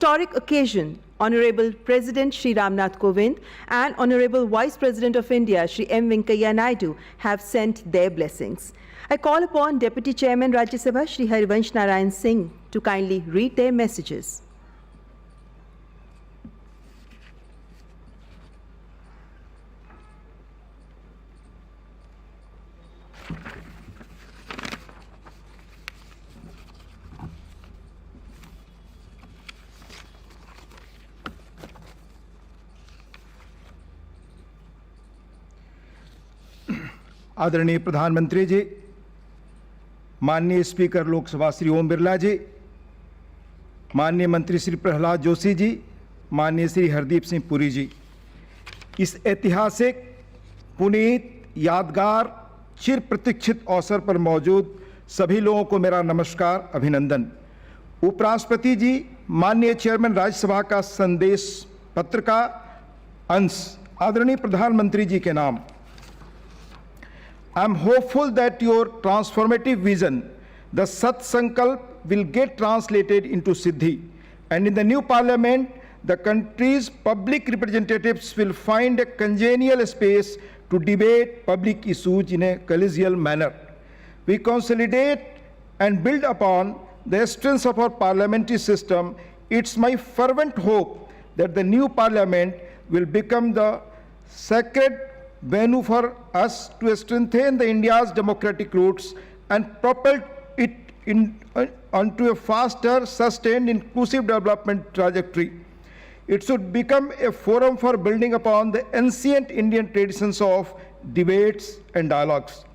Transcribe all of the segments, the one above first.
Historic occasion, Honorable President Shri Ramnath Kovind and Honorable Vice President of India Shri M. Venkaiah Naidu have sent their blessings. I call upon Deputy Chairman Rajya Sabha Shri Harivansh Narayan Singh to kindly read their messages. आदरणीय प्रधानमंत्री जी, माननीय speaker Lok Sabha Shri Om Birla जी, माननीय मंत्री श्री प्रहलाद जोशी जी, माननीय श्री हरदीप सिंह पुरी जी, इस ऐतिहासिक पुनीत यादगार चिर प्रतीक्षित अवसर पर मौजूद सभी लोगों को मेरा नमस्कार, अभिनंदन। उपराष्ट्रपति जी, माननीय चेयरमैन राज्यसभा का संदेश पत्र का अंश आदरणीय प्रधानमंत्री जी के नाम। I am hopeful that your transformative vision, the Sat Sankalp, will get translated into Siddhi, and in the new parliament, the country's public representatives will find a congenial space to debate public issues in a collegial manner. We consolidate and build upon the strengths of our parliamentary system. It's my fervent hope that the new parliament will become the sacred venue for us to strengthen the India's democratic roots and propel it onto a faster, sustained, inclusive development trajectory. It should become a forum for building upon the ancient Indian traditions of debates and dialogues,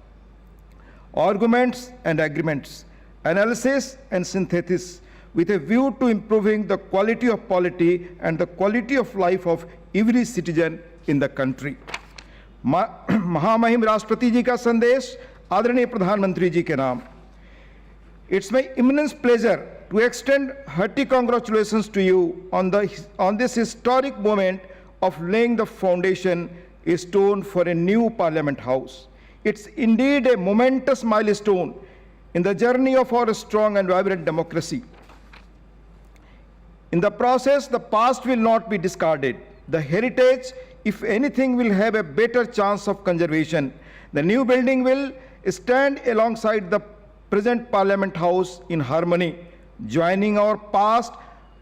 arguments and agreements, analysis and synthesis, with a view to improving the quality of polity and the quality of life of every citizen in the country. महामहिम राष्ट्रपति जी का संदेश आदरणीय प्रधानमंत्री जी के नाम। It's my immense pleasure to extend hearty congratulations to you on this historic moment of laying the foundation stone for a new Parliament House. It's indeed a momentous milestone in the journey of our strong and vibrant democracy. In the process, the past will not be discarded. The heritage, if anything, will have a better chance of conservation. The new building will stand alongside the present Parliament House in harmony, joining our past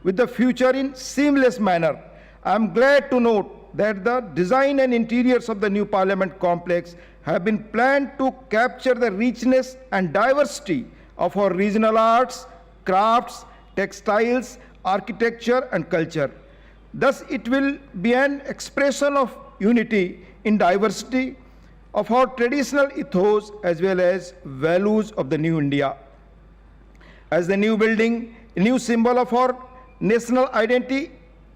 with the future in seamless manner. I am glad to note that the design and interiors of the new Parliament complex have been planned to capture the richness and diversity of our regional arts, crafts, textiles, architecture and culture. Thus, it will be an expression of unity in diversity of our traditional ethos as well as values of the new India. As the new building, a new symbol of our national identity,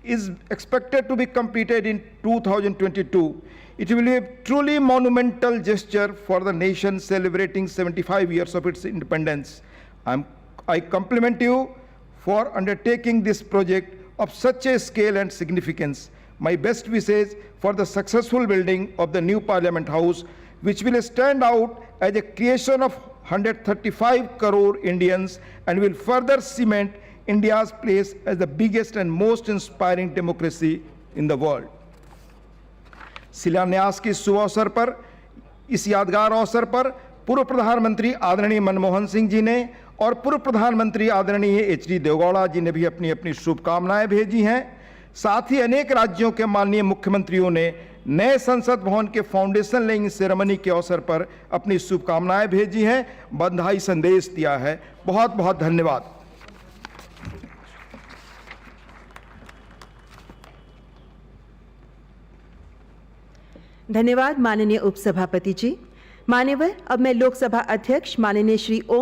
is expected to be completed in 2022, it will be a truly monumental gesture for the nation celebrating 75 years of its independence. I compliment you for undertaking this project of such a scale and significance. My best wishes for the successful building of the new Parliament House, which will stand out as a creation of 135 crore Indians and will further cement India's place as the biggest and most inspiring democracy in the world. शिलान्यास के शुभ अवसर पर, इस यादगार अवसर पर पूर्व प्रधानमंत्री आदरणीय मनमोहन सिंह जी ने और पूर्व प्रधानमंत्री आदरणीय एच.डी. देवगौड़ा जी ने भी अपनी अपनी शुभकामनाएं भेजी हैं। साथ ही अनेक राज्यों के माननीय मुख्यमंत्रियों ने नए संसद भवन के फाउंडेशन लेइंग सेरेमनी के अवसर पर अपनी शुभकामनाएं भेजी हैं, बधाई संदेश दिया है। बहुत बहुत धन्यवाद। धन्यवाद माननीय उपसभापति जी। मान्यवर, अब मैं लोकसभा अध्यक्ष माननीय श्री ओम